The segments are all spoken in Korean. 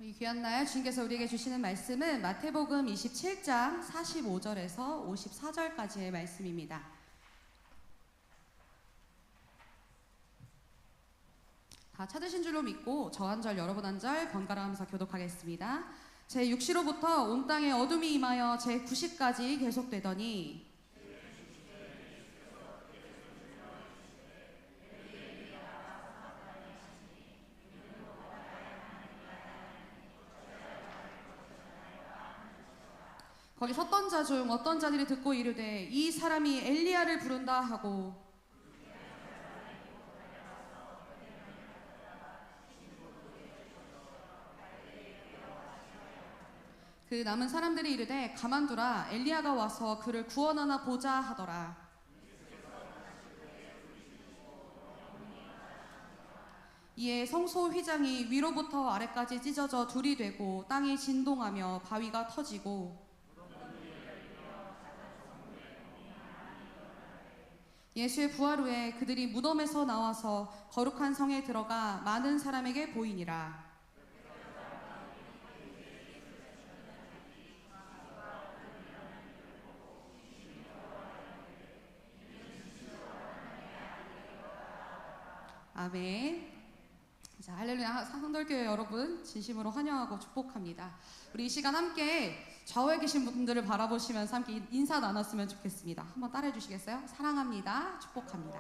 이 귀한 날 주님께서 우리에게 주시는 말씀은 마태복음 27장 45절에서 54절까지의 말씀입니다. 다 찾으신 줄로 믿고 저 한 절 여러분 한 절 번갈아 하면서 교독하겠습니다. 제6시로부터 온 땅에 어둠이 임하여 제9시까지 계속되더니 거기 섰던 자 중 어떤 자들이 듣고 이르되 이 사람이 엘리야를 부른다 하고 그 남은 사람들이 이르되 가만두라 엘리야가 와서 그를 구원하나 보자 하더라. 이에 성소 휘장이 위로부터 아래까지 찢어져 둘이 되고 땅이 진동하며 바위가 터지고 예수의 부활 후에 그들이 무덤에서 나와서 거룩한 성에 들어가 많은 사람에게 보이니라. 아멘. 자, 할렐루야. 성돌교회 여러분 진심으로 환영하고 축복합니다. 우리 이 시간 함께 좌우에 계신 분들을 바라보시면서 함께 인사 나눴으면 좋겠습니다. 한번 따라해 주시겠어요? 사랑합니다. 축복합니다.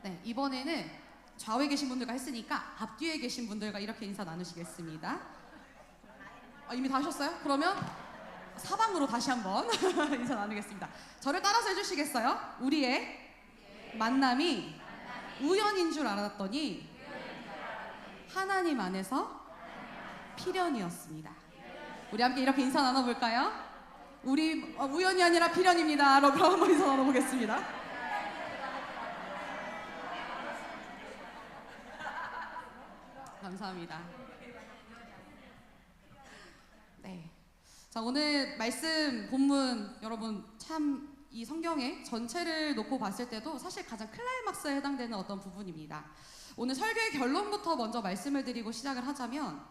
네, 이번에는 좌우에 계신 분들과 했으니까 앞뒤에 계신 분들과 이렇게 인사 나누시겠습니다. 이미 다 하셨어요? 그러면 사방으로 다시 한번 인사 나누겠습니다. 저를 따라서 해주시겠어요? 우리의 만남이 우연인 줄 알았더니 하나님 안에서 필연이었습니다. 우리 함께 이렇게 인사 나눠볼까요? 우리 우연이 아니라 필연입니다. 그럼 한번 인사 나눠보겠습니다. 감사합니다. 네. 자, 오늘 말씀 본문 여러분 참 이 성경의 전체를 놓고 봤을 때도 사실 가장 클라이막스에 해당되는 어떤 부분입니다. 오늘 설교의 결론부터 먼저 말씀을 드리고 시작을 하자면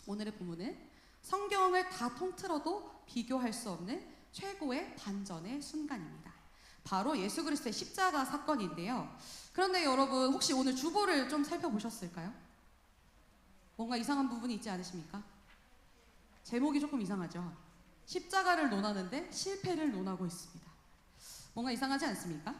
오늘의 본문은 성경을 다 통틀어도 비교할 수 없는 최고의 반전의 순간입니다. 바로 예수 그리스도의 십자가 사건인데요. 그런데 여러분 혹시 오늘 주보를 좀 살펴보셨을까요? 뭔가 이상한 부분이 있지 않으십니까? 제목이 조금 이상하죠? 십자가를 논하는데 실패를 논하고 있습니다. 뭔가 이상하지 않습니까?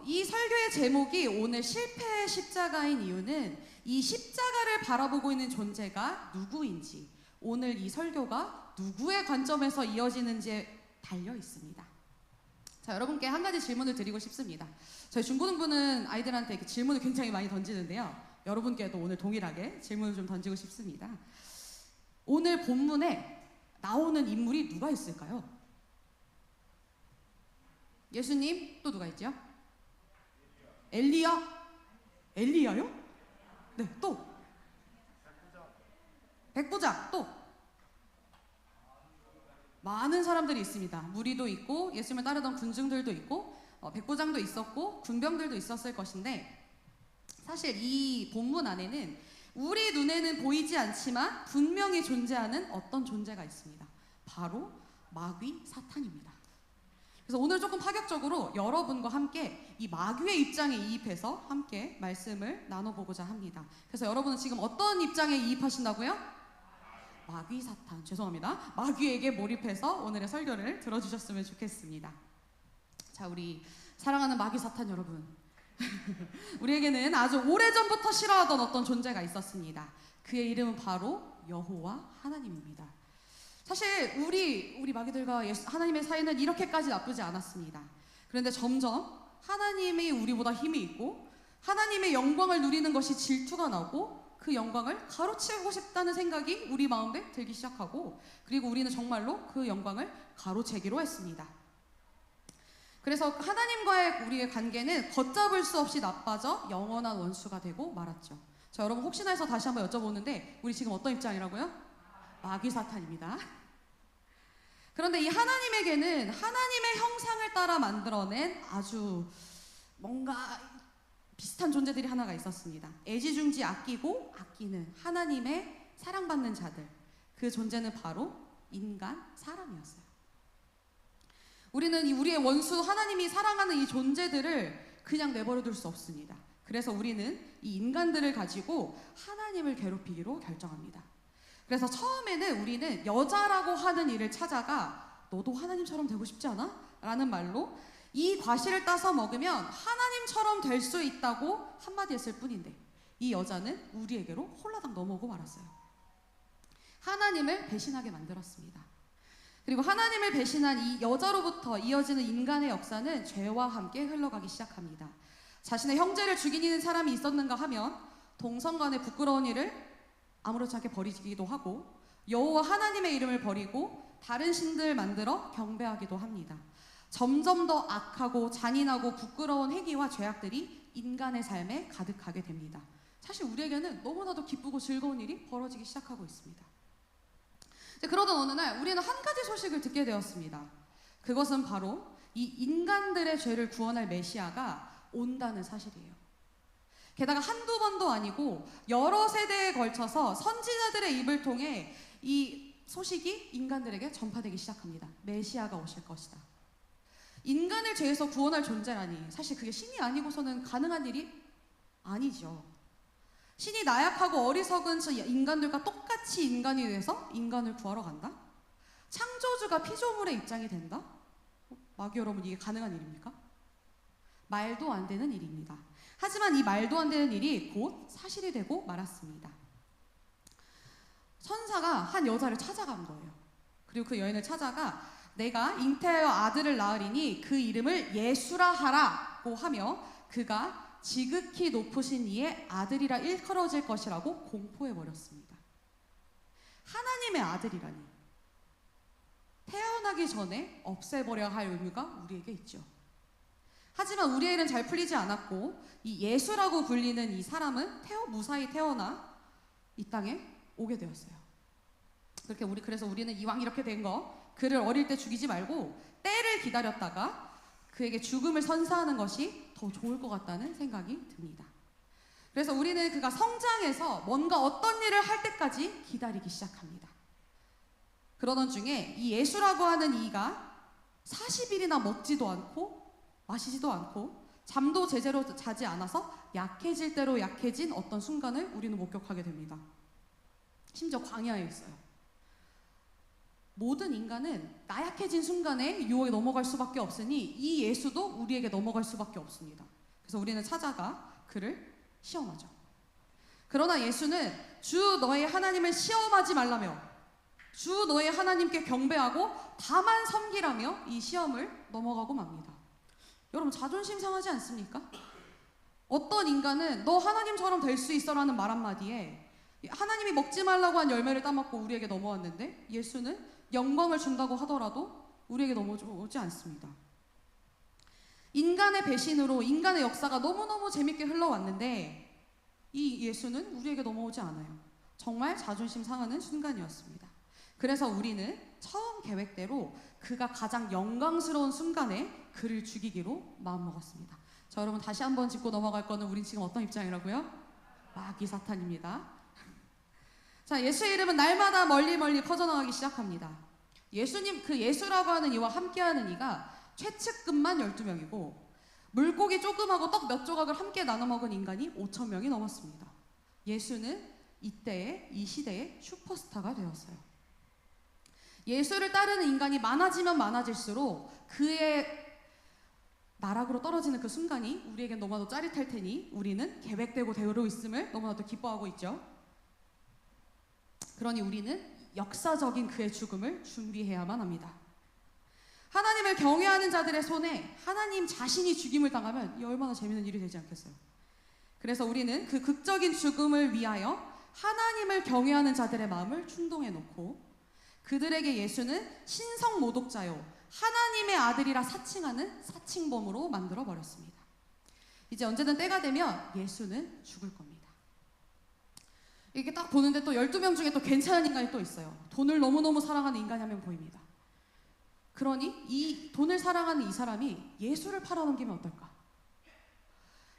이 설교의 제목이 오늘 실패의 십자가인 이유는 이 십자가를 바라보고 있는 존재가 누구인지, 오늘 이 설교가 누구의 관점에서 이어지는지에 달려 있습니다. 자, 여러분께 한 가지 질문을 드리고 싶습니다. 저희 중고등부는 아이들한테 이렇게 질문을 굉장히 많이 던지는데요. 여러분께도 오늘 동일하게 질문을 좀 던지고 싶습니다. 오늘 본문에 나오는 인물이 누가 있을까요? 예수님, 또 누가 있죠? 엘리야? 엘리야요? 네, 또 백부장, 또 많은 사람들이 있습니다. 무리도 있고 예수님을 따르던 군중들도 있고 백부장도 있었고 군병들도 있었을 것인데 사실 이 본문 안에는 우리 눈에는 보이지 않지만 분명히 존재하는 어떤 존재가 있습니다. 바로 마귀 사탄입니다. 그래서 오늘 조금 파격적으로 여러분과 함께 이 마귀의 입장에 이입해서 함께 말씀을 나눠보고자 합니다. 그래서 여러분은 지금 어떤 입장에 이입하신다고요? 마귀 사탄, 죄송합니다. 마귀에게 몰입해서 오늘의 설교를 들어주셨으면 좋겠습니다. 자, 우리 사랑하는 마귀 사탄 여러분. 우리에게는 아주 오래전부터 싫어하던 어떤 존재가 있었습니다. 그의 이름은 바로 여호와 하나님입니다. 사실 우리 마귀들과 하나님의 사이는 이렇게까지 나쁘지 않았습니다. 그런데 점점 하나님이 우리보다 힘이 있고 하나님의 영광을 누리는 것이 질투가 나고 그 영광을 가로채우고 싶다는 생각이 우리 마음에 들기 시작하고 그리고 우리는 정말로 그 영광을 가로채기로 했습니다. 그래서 하나님과의 우리의 관계는 걷잡을 수 없이 나빠져 영원한 원수가 되고 말았죠. 자, 여러분 혹시나 해서 다시 한번 여쭤보는데 우리 지금 어떤 입장이라고요? 마귀 사탄입니다. 그런데 이 하나님에게는 하나님의 형상을 따라 만들어낸 아주 뭔가 비슷한 존재들이 하나가 있었습니다. 애지중지 아끼고 아끼는 하나님의 사랑받는 자들. 그 존재는 바로 인간, 사람이었어요. 우리는 우리의 원수 하나님이 사랑하는 이 존재들을 그냥 내버려 둘 수 없습니다. 그래서 우리는 이 인간들을 가지고 하나님을 괴롭히기로 결정합니다. 그래서 처음에는 우리는 여자라고 하는 이를 찾아가 너도 하나님처럼 되고 싶지 않아? 라는 말로 이 과실을 따서 먹으면 하나님처럼 될 수 있다고 한마디 했을 뿐인데 이 여자는 우리에게로 홀라당 넘어오고 말았어요. 하나님을 배신하게 만들었습니다. 그리고 하나님을 배신한 이 여자로부터 이어지는 인간의 역사는 죄와 함께 흘러가기 시작합니다. 자신의 형제를 죽이는 사람이 있었는가 하면 동성 간의 부끄러운 일을 아무렇지 않게 버리기도 하고 여호와 하나님의 이름을 버리고 다른 신들 만들어 경배하기도 합니다. 점점 더 악하고 잔인하고 부끄러운 행위와 죄악들이 인간의 삶에 가득하게 됩니다. 사실 우리에게는 너무나도 기쁘고 즐거운 일이 벌어지기 시작하고 있습니다. 그러던 어느 날 우리는 한 가지 소식을 듣게 되었습니다. 그것은 바로 이 인간들의 죄를 구원할 메시아가 온다는 사실이에요. 게다가 한두 번도 아니고 여러 세대에 걸쳐서 선지자들의 입을 통해 이 소식이 인간들에게 전파되기 시작합니다. 메시아가 오실 것이다. 인간을 죄에서 구원할 존재라니 사실 그게 신이 아니고서는 가능한 일이 아니죠. 신이 나약하고 어리석은 인간들과 똑같이 인간이 돼서 인간을 구하러 간다? 창조주가 피조물의 입장이 된다? 마귀 여러분, 이게 가능한 일입니까? 말도 안 되는 일입니다. 하지만 이 말도 안 되는 일이 곧 사실이 되고 말았습니다. 천사가 한 여자를 찾아간 거예요. 그리고 그 여인을 찾아가 내가 잉태하여 아들을 낳으리니 그 이름을 예수라 하라고 하며 그가 지극히 높으신 이의 아들이라 일컬어질 것이라고 공포해버렸습니다. 하나님의 아들이라니. 태어나기 전에 없애버려야 할 의무가 우리에게 있죠. 하지만 우리의 일은 잘 풀리지 않았고 이 예수라고 불리는 이 사람은 무사히 태어나 이 땅에 오게 되었어요. 그래서 우리는 이왕 이렇게 된 거 그를 어릴 때 죽이지 말고 때를 기다렸다가 그에게 죽음을 선사하는 것이 더 좋을 것 같다는 생각이 듭니다. 그래서 우리는 그가 성장해서 뭔가 어떤 일을 할 때까지 기다리기 시작합니다. 그러던 중에 이 예수라고 하는 이가 40일이나 먹지도 않고 마시지도 않고 잠도 제대로 자지 않아서 약해질 대로 약해진 어떤 순간을 우리는 목격하게 됩니다. 심지어 광야에 있어요. 모든 인간은 나약해진 순간에 유혹에 넘어갈 수밖에 없으니 이 예수도 우리에게 넘어갈 수밖에 없습니다. 그래서 우리는 찾아가 그를 시험하죠. 그러나 예수는 주 너의 하나님을 시험하지 말라며 주 너의 하나님께 경배하고 다만 섬기라며 이 시험을 넘어가고 맙니다. 여러분, 자존심 상하지 않습니까? 어떤 인간은 너 하나님처럼 될 수 있어라는 말 한마디에 하나님이 먹지 말라고 한 열매를 따먹고 우리에게 넘어왔는데 예수는 영광을 준다고 하더라도 우리에게 넘어오지 않습니다. 인간의 배신으로 인간의 역사가 너무너무 재밌게 흘러왔는데 이 예수는 우리에게 넘어오지 않아요. 정말 자존심 상하는 순간이었습니다. 그래서 우리는 처음 계획대로 그가 가장 영광스러운 순간에 그를 죽이기로 마음먹었습니다. 자, 여러분 다시 한번 짚고 넘어갈 거는 우린 지금 어떤 입장이라고요? 마귀 사탄입니다. 자, 예수의 이름은 날마다 멀리 퍼져나가기 시작합니다. 그 예수라고 하는 이와 함께하는 이가 최측근만 12명이고 물고기 조금하고 떡 몇 조각을 함께 나눠 먹은 인간이 5,000명이 넘었습니다. 예수는 이 시대의 슈퍼스타가 되었어요. 예수를 따르는 인간이 많아지면 많아질수록 그의 나락으로 떨어지는 그 순간이 우리에겐 너무나도 짜릿할 테니 우리는 계획되고 대로 있음을 너무나도 기뻐하고 있죠. 그러니 우리는 역사적인 그의 죽음을 준비해야만 합니다. 하나님을 경외하는 자들의 손에 하나님 자신이 죽임을 당하면 이 얼마나 재미있는 일이 되지 않겠어요? 그래서 우리는 그 극적인 죽음을 위하여 하나님을 경외하는 자들의 마음을 충동해 놓고 그들에게 예수는 신성 모독자요 하나님의 아들이라 사칭하는 사칭범으로 만들어 버렸습니다. 이제 언제든 때가 되면 예수는 죽을 겁니다. 이렇게 딱 보는데 또 12명 중에 또 괜찮은 인간이 또 있어요. 돈을 너무너무 사랑하는 인간이 한 명 보입니다. 그러니 이 돈을 사랑하는 이 사람이 예수를 팔아넘기면 어떨까?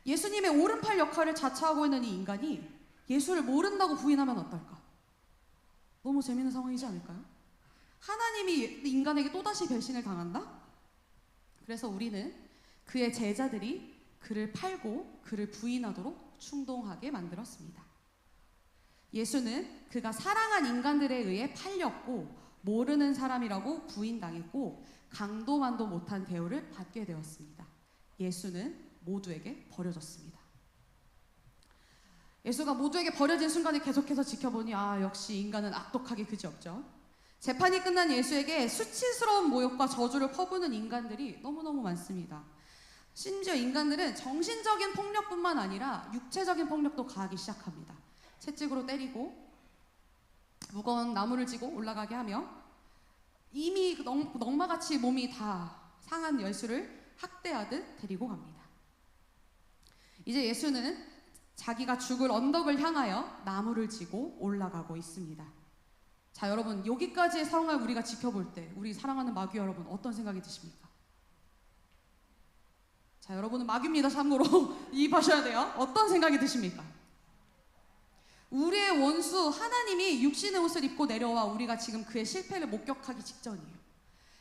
예수님의 오른팔 역할을 자처하고 있는 이 인간이 예수를 모른다고 부인하면 어떨까? 너무 재밌는 상황이지 않을까요? 하나님이 인간에게 또다시 배신을 당한다? 그래서 우리는 그의 제자들이 그를 팔고 그를 부인하도록 충동하게 만들었습니다. 예수는 그가 사랑한 인간들에 의해 팔렸고 모르는 사람이라고 부인당했고 강도만도 못한 대우를 받게 되었습니다. 예수는 모두에게 버려졌습니다. 예수가 모두에게 버려진 순간을 계속해서 지켜보니 역시 인간은 악독하게 그지없죠. 재판이 끝난 예수에게 수치스러운 모욕과 저주를 퍼부는 인간들이 너무너무 많습니다. 심지어 인간들은 정신적인 폭력뿐만 아니라 육체적인 폭력도 가하기 시작합니다. 채찍으로 때리고 무거운 나무를 지고 올라가게 하며 이미 넝마같이 몸이 다 상한 예수를 학대하듯 데리고 갑니다. 이제 예수는 자기가 죽을 언덕을 향하여 나무를 지고 올라가고 있습니다. 자, 여러분, 여기까지의 상황을 우리가 지켜볼 때 우리 사랑하는 마귀 여러분 어떤 생각이 드십니까? 자, 여러분은 마귀입니다. 참고로 이입하셔야 돼요. 어떤 생각이 드십니까? 우리의 원수 하나님이 육신의 옷을 입고 내려와 우리가 지금 그의 실패를 목격하기 직전이에요.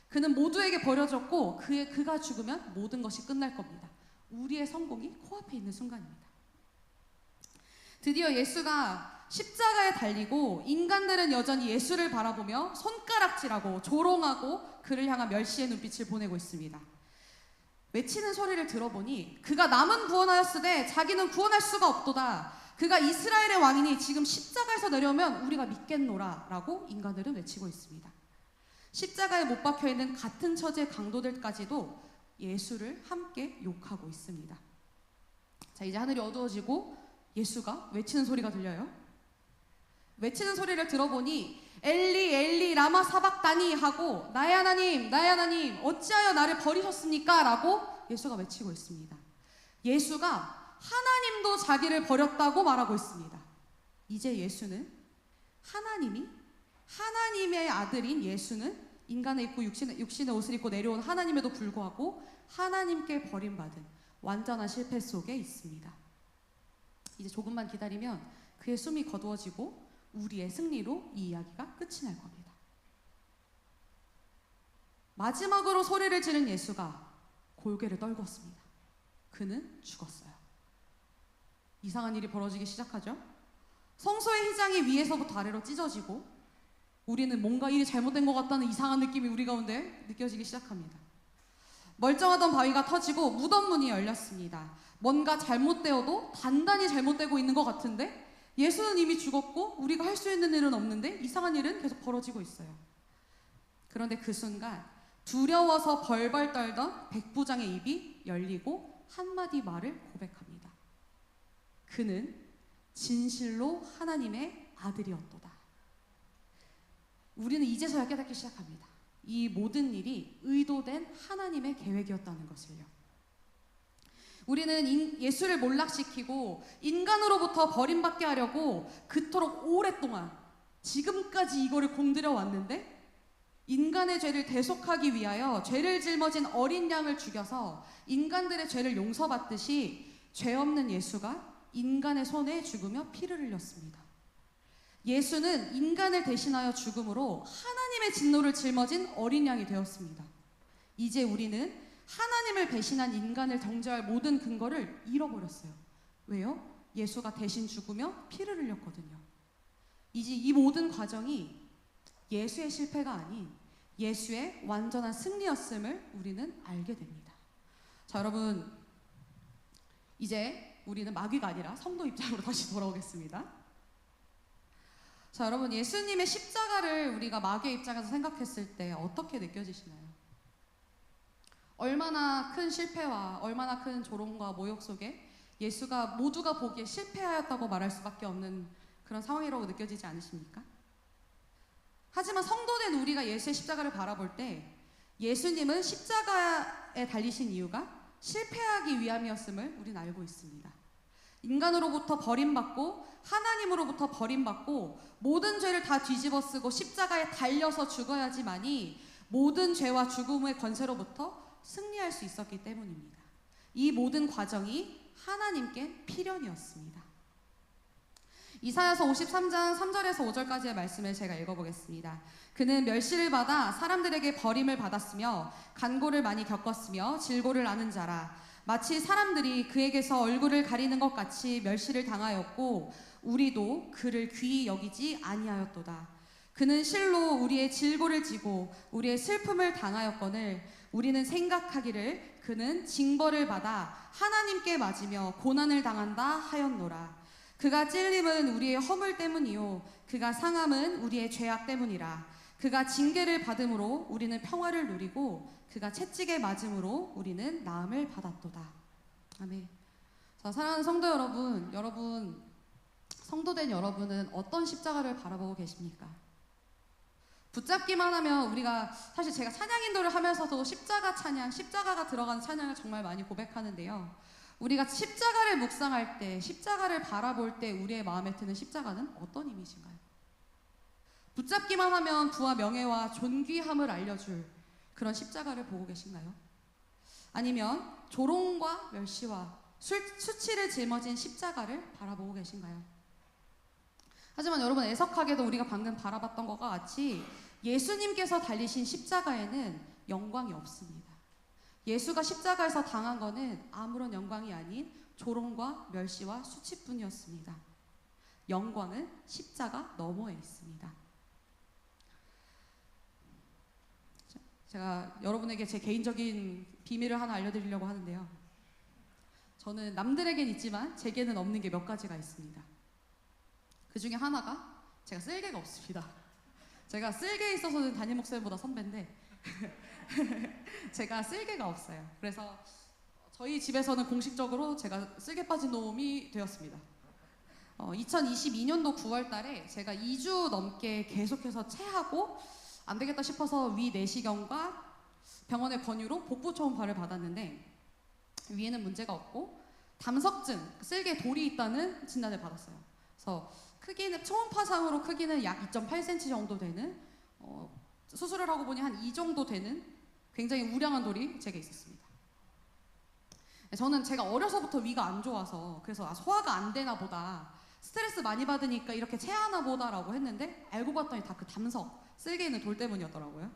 그는 모두에게 버려졌고 그가 죽으면 모든 것이 끝날 겁니다. 우리의 성공이 코앞에 있는 순간입니다. 드디어 예수가 십자가에 달리고 인간들은 여전히 예수를 바라보며 손가락질하고 조롱하고 그를 향한 멸시의 눈빛을 보내고 있습니다. 외치는 소리를 들어보니 그가 남은 구원하였으되 자기는 구원할 수가 없도다. 그가 이스라엘의 왕이니 지금 십자가에서 내려오면 우리가 믿겠노라 라고 인간들은 외치고 있습니다. 십자가에 못 박혀있는 같은 처지의 강도들까지도 예수를 함께 욕하고 있습니다. 자, 이제 하늘이 어두워지고 예수가 외치는 소리가 들려요. 외치는 소리를 들어보니 엘리 엘리 라마 사박다니 하고 나의 하나님 어찌하여 나를 버리셨습니까? 라고 예수가 외치고 있습니다. 예수가 하나님도 자기를 버렸다고 말하고 있습니다. 이제 예수는 하나님의 아들인 예수는 인간의 입고 육신의 옷을 입고 내려온 하나님에도 불구하고 하나님께 버림받은 완전한 실패 속에 있습니다. 이제 조금만 기다리면 그의 숨이 거두어지고 우리의 승리로 이 이야기가 끝이 날 겁니다. 마지막으로 소리를 지른 예수가 골개를 떨궜습니다. 그는 죽었어요. 이상한 일이 벌어지기 시작하죠. 성소의 휘장이 위에서부터 아래로 찢어지고 우리는 뭔가 일이 잘못된 것 같다는 이상한 느낌이 우리 가운데 느껴지기 시작합니다. 멀쩡하던 바위가 터지고 무덤 문이 열렸습니다. 뭔가 잘못되어도 단단히 잘못되고 있는 것 같은데 예수는 이미 죽었고 우리가 할 수 있는 일은 없는데 이상한 일은 계속 벌어지고 있어요. 그런데 그 순간 두려워서 벌벌 떨던 백부장의 입이 열리고 한마디 말을 고백합니다. 그는 진실로 하나님의 아들이었도다. 우리는 이제서야 깨닫기 시작합니다. 이 모든 일이 의도된 하나님의 계획이었다는 것을요. 우리는 예수를 몰락시키고 인간으로부터 버림받게 하려고 그토록 오랫동안 지금까지 이거를 공들여 왔는데 인간의 죄를 대속하기 위하여 죄를 짊어진 어린 양을 죽여서 인간들의 죄를 용서받듯이 죄 없는 예수가 인간의 손에 죽으며 피를 흘렸습니다. 예수는 인간을 대신하여 죽음으로 하나님의 진노를 짊어진 어린 양이 되었습니다. 이제 우리는 하나님을 배신한 인간을 정죄할 모든 근거를 잃어버렸어요. 왜요? 예수가 대신 죽으며 피를 흘렸거든요. 이제 이 모든 과정이 예수의 실패가 아닌 예수의 완전한 승리였음을 우리는 알게 됩니다. 자, 여러분, 이제 우리는 마귀가 아니라 성도 입장으로 다시 돌아오겠습니다. 자, 여러분, 예수님의 십자가를 우리가 마귀의 입장에서 생각했을 때 어떻게 느껴지시나요? 얼마나 큰 실패와 얼마나 큰 조롱과 모욕 속에 예수가 모두가 보기에 실패하였다고 말할 수밖에 없는 그런 상황이라고 느껴지지 않으십니까? 하지만 성도된 우리가 예수의 십자가를 바라볼 때 예수님은 십자가에 달리신 이유가 실패하기 위함이었음을 우리는 알고 있습니다. 인간으로부터 버림받고 하나님으로부터 버림받고 모든 죄를 다 뒤집어쓰고 십자가에 달려서 죽어야지만이 모든 죄와 죽음의 권세로부터 승리할 수 있었기 때문입니다. 이 모든 과정이 하나님께 필연이었습니다. 이사야서 53장 3절에서 5절까지의 말씀을 제가 읽어보겠습니다. 그는 멸시를 받아 사람들에게 버림을 받았으며 간고를 많이 겪었으며 질고를 아는 자라. 마치 사람들이 그에게서 얼굴을 가리는 것 같이 멸시를 당하였고 우리도 그를 귀히 여기지 아니하였도다. 그는 실로 우리의 질고를 지고 우리의 슬픔을 당하였거늘 우리는 생각하기를 그는 징벌을 받아 하나님께 맞으며 고난을 당한다 하였노라. 그가 찔림은 우리의 허물 때문이요 그가 상함은 우리의 죄악 때문이라. 그가 징계를 받음으로 우리는 평화를 누리고 그가 채찍에 맞음으로 우리는 나음을 받았도다. 아멘. 자, 사랑하는 성도 여러분, 성도된 여러분은 어떤 십자가를 바라보고 계십니까? 붙잡기만 하면 우리가 사실 제가 찬양 인도를 하면서도 십자가 찬양, 십자가가 들어간 찬양을 정말 많이 고백하는데요. 우리가 십자가를 묵상할 때, 십자가를 바라볼 때 우리의 마음에 드는 십자가는 어떤 이미지인가요? 붙잡기만 하면 부와 명예와 존귀함을 알려줄 그런 십자가를 보고 계신가요? 아니면 조롱과 멸시와 수치를 짊어진 십자가를 바라보고 계신가요? 하지만 여러분, 애석하게도 우리가 방금 바라봤던 것과 같이 예수님께서 달리신 십자가에는 영광이 없습니다. 예수가 십자가에서 당한 것은 아무런 영광이 아닌 조롱과 멸시와 수치뿐이었습니다. 영광은 십자가 너머에 있습니다. 제가 여러분에게 제 개인적인 비밀을 하나 알려드리려고 하는데요. 저는 남들에겐 있지만 제게는 없는 게 몇 가지가 있습니다. 그 중에 하나가 제가 쓸개가 없습니다. 제가 쓸개에 있어서는 담임 목사님보다 선배인데 제가 쓸개가 없어요. 그래서 저희 집에서는 공식적으로 제가 쓸개 빠진 놈이 되었습니다. 2022년도 9월 달에 제가 2주 넘게 계속해서 체하고 안 되겠다 싶어서 위 내시경과 병원의 권유로 복부 초음파를 받았는데 위에는 문제가 없고 담석증, 쓸개 돌이 있다는 진단을 받았어요. 그래서 크기는 초음파상으로 크기는 약 2.8cm 정도 되는 수술을 하고 보니 한 이 정도 되는 굉장히 우량한 돌이 제게 있었습니다. 저는 제가 어려서부터 위가 안 좋아서 그래서 소화가 안 되나 보다, 스트레스 많이 받으니까 이렇게 체하나 보다라고 했는데 알고 봤더니 다 그 담석, 쓸개 있는 돌 때문이었더라고요.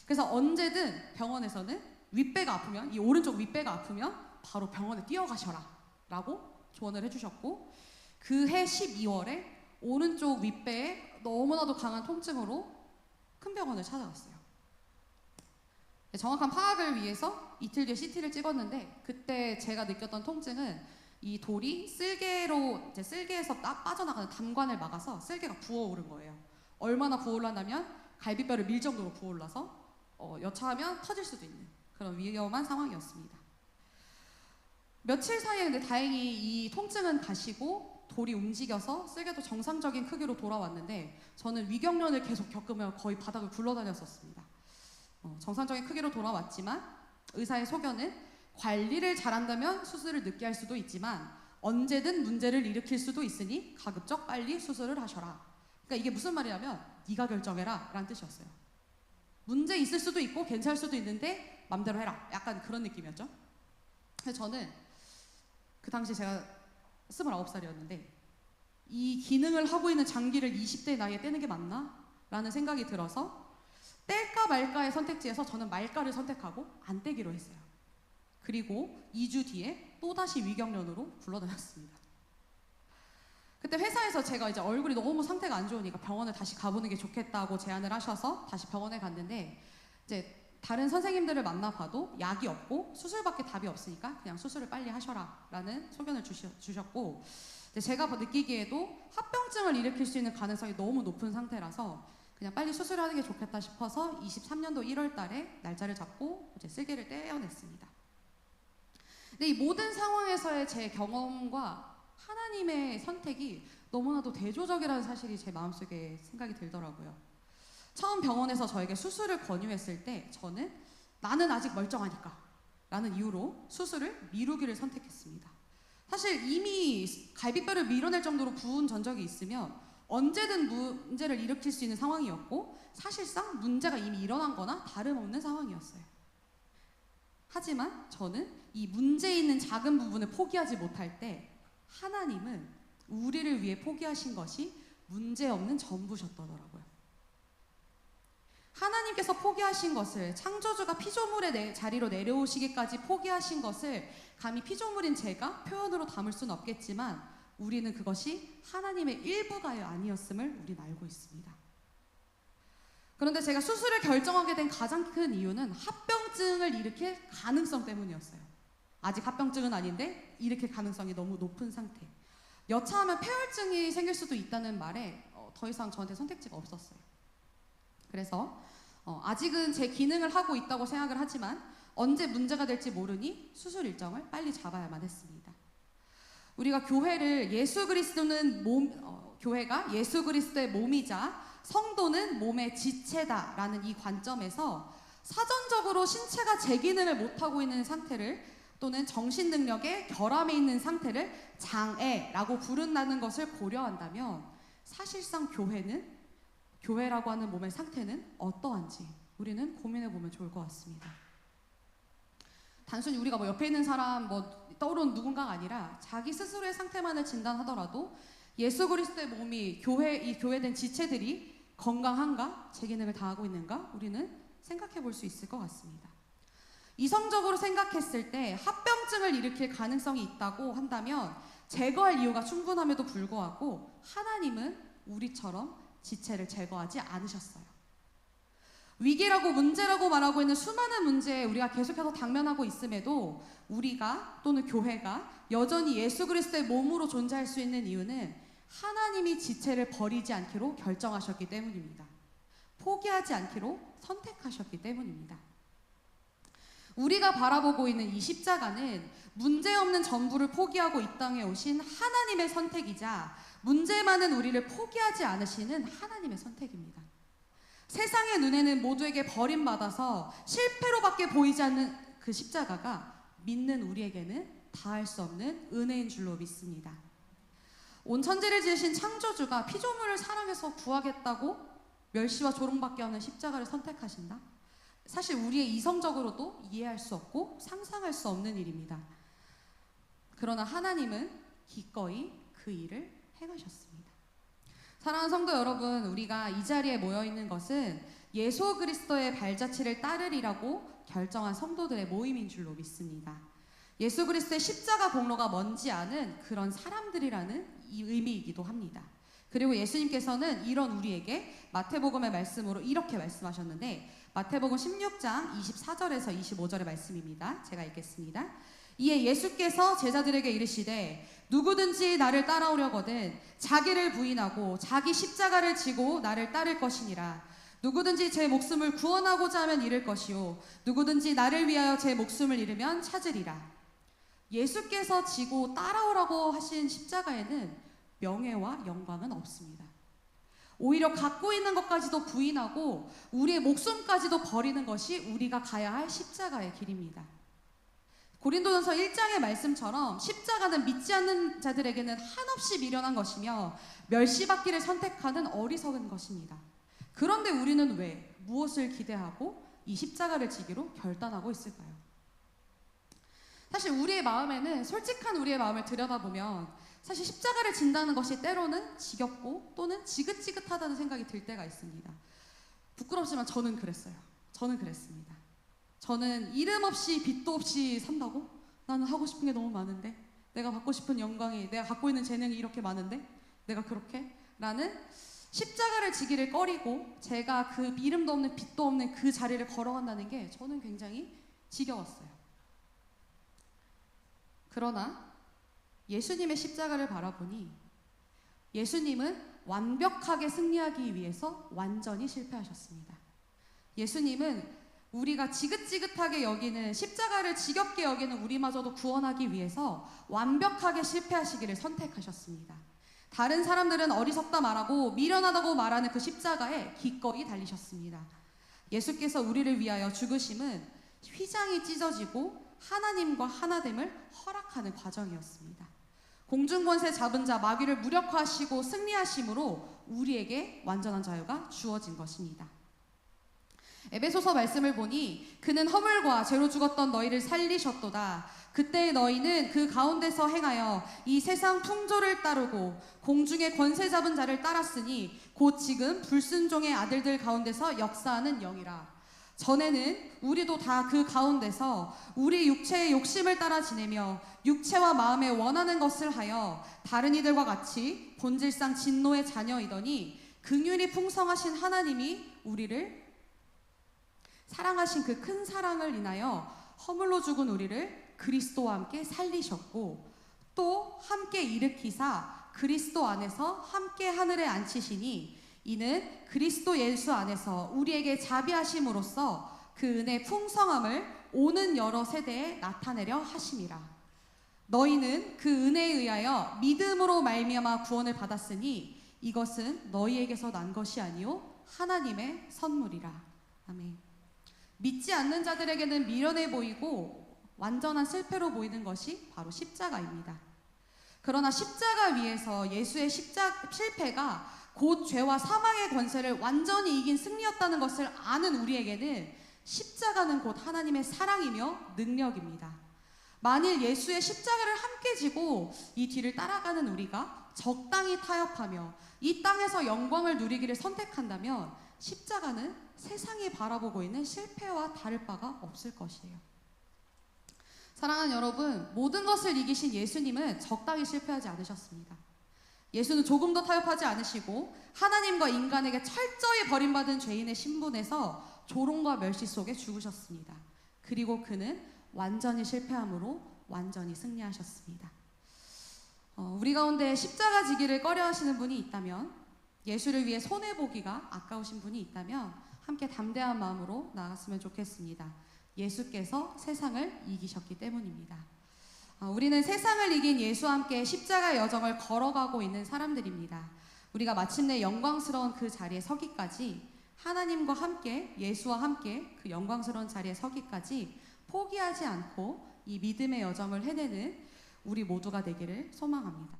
그래서 언제든 병원에서는 윗배가 아프면, 이 오른쪽 윗배가 아프면 바로 병원에 뛰어가셔라 라고 조언을 해주셨고, 그해 12월에 오른쪽 윗배에 너무나도 강한 통증으로 큰 병원을 찾아갔어요. 정확한 파악을 위해서 이틀 뒤에 CT를 찍었는데 그때 제가 느꼈던 통증은 이 돌이 쓸개에서 딱 빠져나가는 담관을 막아서 쓸개가 부어오른 거예요. 얼마나 부어올랐냐면 갈비뼈를 밀 정도로 부어올라서 여차하면 터질 수도 있는 그런 위험한 상황이었습니다. 며칠 사이에 근데 다행히 이 통증은 가시고 돌이 움직여서 쓸개도 정상적인 크기로 돌아왔는데 저는 위경련을 계속 겪으며 거의 바닥을 굴러다녔었습니다. 정상적인 크기로 돌아왔지만 의사의 소견은 관리를 잘한다면 수술을 늦게 할 수도 있지만 언제든 문제를 일으킬 수도 있으니 가급적 빨리 수술을 하셔라. 그러니까 이게 무슨 말이냐면 네가 결정해라 라는 뜻이었어요. 문제 있을 수도 있고 괜찮을 수도 있는데 맘대로 해라, 약간 그런 느낌이었죠. 그래서 저는 그 당시 제가 29살이었는데 이 기능을 하고 있는 장기를 20대 나이에 떼는 게 맞나? 라는 생각이 들어서 뗄까 말까의 선택지에서 저는 말까를 선택하고 안 떼기로 했어요. 그리고 2주 뒤에 또다시 위경련으로 굴러다녔습니다. 그때 회사에서 제가 이제 얼굴이 너무 상태가 안 좋으니까 병원을 다시 가보는 게 좋겠다고 제안을 하셔서 다시 병원에 갔는데 이제 다른 선생님들을 만나봐도 약이 없고 수술밖에 답이 없으니까 그냥 수술을 빨리 하셔라 라는 소견을 주셨고, 제가 느끼기에도 합병증을 일으킬 수 있는 가능성이 너무 높은 상태라서 그냥 빨리 수술하는 게 좋겠다 싶어서 23년도 1월 달에 날짜를 잡고 이제 쓸개를 떼어냈습니다. 근데 이 모든 상황에서의 제 경험과 하나님의 선택이 너무나도 대조적이라는 사실이 제 마음속에 생각이 들더라고요. 처음 병원에서 저에게 수술을 권유했을 때 저는 나는 아직 멀쩡하니까 라는 이유로 수술을 미루기를 선택했습니다. 사실 이미 갈비뼈를 밀어낼 정도로 부은 전적이 있으면 언제든 문제를 일으킬 수 있는 상황이었고 사실상 문제가 이미 일어난 거나 다름없는 상황이었어요. 하지만 저는 이 문제 있는 작은 부분을 포기하지 못할 때 하나님은 우리를 위해 포기하신 것이 문제 없는 전부셨더라고요. 하나님께서 포기하신 것을, 창조주가 피조물의 자리로 내려오시기까지 포기하신 것을 감히 피조물인 제가 표현으로 담을 수는 없겠지만 우리는 그것이 하나님의 일부가 아니었음을 우리는 알고 있습니다. 그런데 제가 수술을 결정하게 된 가장 큰 이유는 합병증을 일으킬 가능성 때문이었어요. 아직 합병증은 아닌데 일으킬 가능성이 너무 높은 상태. 여차하면 폐혈증이 생길 수도 있다는 말에 더 이상 저한테 선택지가 없었어요. 그래서 아직은 제 기능을 하고 있다고 생각을 하지만 언제 문제가 될지 모르니 수술 일정을 빨리 잡아야만 했습니다. 우리가 교회를 교회가 예수 그리스도의 몸이자 성도는 몸의 지체다라는 이 관점에서 사전적으로 신체가 제 기능을 못하고 있는 상태를 또는 정신 능력의 결함에 있는 상태를 장애라고 부른다는 것을 고려한다면 사실상 교회라고 하는 몸의 상태는 어떠한지 우리는 고민해보면 좋을 것 같습니다. 단순히 우리가 옆에 있는 사람 떠오르는 누군가가 아니라 자기 스스로의 상태만을 진단하더라도 예수 그리스도의 몸이 이 교회된 지체들이 건강한가? 제 기능을 다하고 있는가? 우리는 생각해 볼 수 있을 것 같습니다. 이성적으로 생각했을 때 합병증을 일으킬 가능성이 있다고 한다면 제거할 이유가 충분함에도 불구하고 하나님은 우리처럼 지체를 제거하지 않으셨어요. 위기라고 문제라고 말하고 있는 수많은 문제에 우리가 계속해서 당면하고 있음에도 우리가 또는 교회가 여전히 예수 그리스도의 몸으로 존재할 수 있는 이유는 하나님이 지체를 버리지 않기로 결정하셨기 때문입니다. 포기하지 않기로 선택하셨기 때문입니다. 우리가 바라보고 있는 이 십자가는 문제없는 전부를 포기하고 이 땅에 오신 하나님의 선택이자 문제 많은 우리를 포기하지 않으시는 하나님의 선택입니다. 세상의 눈에는 모두에게 버림받아서 실패로밖에 보이지 않는 그 십자가가 믿는 우리에게는 다할 수 없는 은혜인 줄로 믿습니다. 온 천지를 지으신 창조주가 피조물을 사랑해서 구하겠다고 멸시와 조롱받게 하는 십자가를 선택하신다? 사실 우리의 이성적으로도 이해할 수 없고 상상할 수 없는 일입니다. 그러나 하나님은 기꺼이 그 일을 행하셨습니다. 사랑하는 성도 여러분, 우리가 이 자리에 모여 있는 것은 예수 그리스도의 발자취를 따르리라고 결정한 성도들의 모임인 줄로 믿습니다. 예수 그리스도의 십자가 공로가 먼지 않은 그런 사람들이라는 이 의미이기도 합니다. 그리고 예수님께서는 이런 우리에게 마태복음의 말씀으로 이렇게 말씀하셨는데 마태복음 16장 24절에서 25절의 말씀입니다. 제가 읽겠습니다. 이에 예수께서 제자들에게 이르시되 누구든지 나를 따라오려거든 자기를 부인하고 자기 십자가를 지고 나를 따를 것이니라. 누구든지 제 목숨을 구원하고자 하면 잃을 것이요 누구든지 나를 위하여 제 목숨을 잃으면 찾으리라. 예수께서 지고 따라오라고 하신 십자가에는 명예와 영광은 없습니다. 오히려 갖고 있는 것까지도 부인하고 우리의 목숨까지도 버리는 것이 우리가 가야 할 십자가의 길입니다. 고린도전서 1장의 말씀처럼 십자가는 믿지 않는 자들에게는 한없이 미련한 것이며 멸시받기를 선택하는 어리석은 것입니다. 그런데 우리는 왜 무엇을 기대하고 이 십자가를 지기로 결단하고 있을까요? 사실 우리의 마음에는 솔직한 우리의 마음을 들여다보면 사실 십자가를 진다는 것이 때로는 지겹고 또는 지긋지긋하다는 생각이 들 때가 있습니다. 부끄럽지만 저는 그랬어요. 저는 그랬습니다. 저는 이름 없이 빚도 없이 산다고? 나는 하고 싶은 게 너무 많은데 내가 받고 싶은 영광이 내가 갖고 있는 재능이 이렇게 많은데 내가 그렇게? 라는 십자가를 지기를 꺼리고 제가 그 이름도 없는 빚도 없는 그 자리를 걸어간다는 게 저는 굉장히 지겨웠어요. 그러나 예수님의 십자가를 바라보니 예수님은 완벽하게 승리하기 위해서 완전히 실패하셨습니다. 예수님은 우리가 지긋지긋하게 여기는 십자가를 지겹게 여기는 우리마저도 구원하기 위해서 완벽하게 실패하시기를 선택하셨습니다. 다른 사람들은 어리석다 말하고 미련하다고 말하는 그 십자가에 기꺼이 달리셨습니다. 예수께서 우리를 위하여 죽으심은 휘장이 찢어지고 하나님과 하나됨을 허락하는 과정이었습니다. 공중권세 잡은 자 마귀를 무력화하시고 승리하심으로 우리에게 완전한 자유가 주어진 것입니다. 에베소서 말씀을 보니 그는 허물과 죄로 죽었던 너희를 살리셨도다. 그때 너희는 그 가운데서 행하여 이 세상 풍조를 따르고 공중의 권세 잡은 자를 따랐으니 곧 지금 불순종의 아들들 가운데서 역사하는 영이라. 전에는 우리도 다 그 가운데서 우리 육체의 욕심을 따라 지내며 육체와 마음에 원하는 것을 하여 다른 이들과 같이 본질상 진노의 자녀이더니 긍휼이 풍성하신 하나님이 우리를 사랑하신 그 큰 사랑을 인하여 허물로 죽은 우리를 그리스도와 함께 살리셨고 또 함께 일으키사 그리스도 안에서 함께 하늘에 앉히시니 이는 그리스도 예수 안에서 우리에게 자비하심으로써 그 은혜의 풍성함을 오는 여러 세대에 나타내려 하심이라. 너희는 그 은혜에 의하여 믿음으로 말미암아 구원을 받았으니 이것은 너희에게서 난 것이 아니요 하나님의 선물이라. 아멘. 믿지 않는 자들에게는 미련해 보이고 완전한 실패로 보이는 것이 바로 십자가입니다. 그러나 십자가 위에서 예수의 실패가 곧 죄와 사망의 권세를 완전히 이긴 승리였다는 것을 아는 우리에게는 십자가는 곧 하나님의 사랑이며 능력입니다. 만일 예수의 십자가를 함께 지고 이 뒤를 따라가는 우리가 적당히 타협하며 이 땅에서 영광을 누리기를 선택한다면 십자가는 세상이 바라보고 있는 실패와 다를 바가 없을 것이에요. 사랑하는 여러분, 모든 것을 이기신 예수님은 적당히 실패하지 않으셨습니다. 예수는 조금도 타협하지 않으시고 하나님과 인간에게 철저히 버림받은 죄인의 신분에서 조롱과 멸시 속에 죽으셨습니다. 그리고 그는 완전히 실패함으로 완전히 승리하셨습니다. 우리 가운데 십자가 지기를 꺼려하시는 분이 있다면, 예수를 위해 손해보기가 아까우신 분이 있다면 함께 담대한 마음으로 나아갔으면 좋겠습니다. 예수께서 세상을 이기셨기 때문입니다. 우리는 세상을 이긴 예수와 함께 십자가 여정을 걸어가고 있는 사람들입니다. 우리가 마침내 영광스러운 그 자리에 서기까지, 하나님과 함께, 예수와 함께 그 영광스러운 자리에 서기까지 포기하지 않고 이 믿음의 여정을 해내는 우리 모두가 되기를 소망합니다.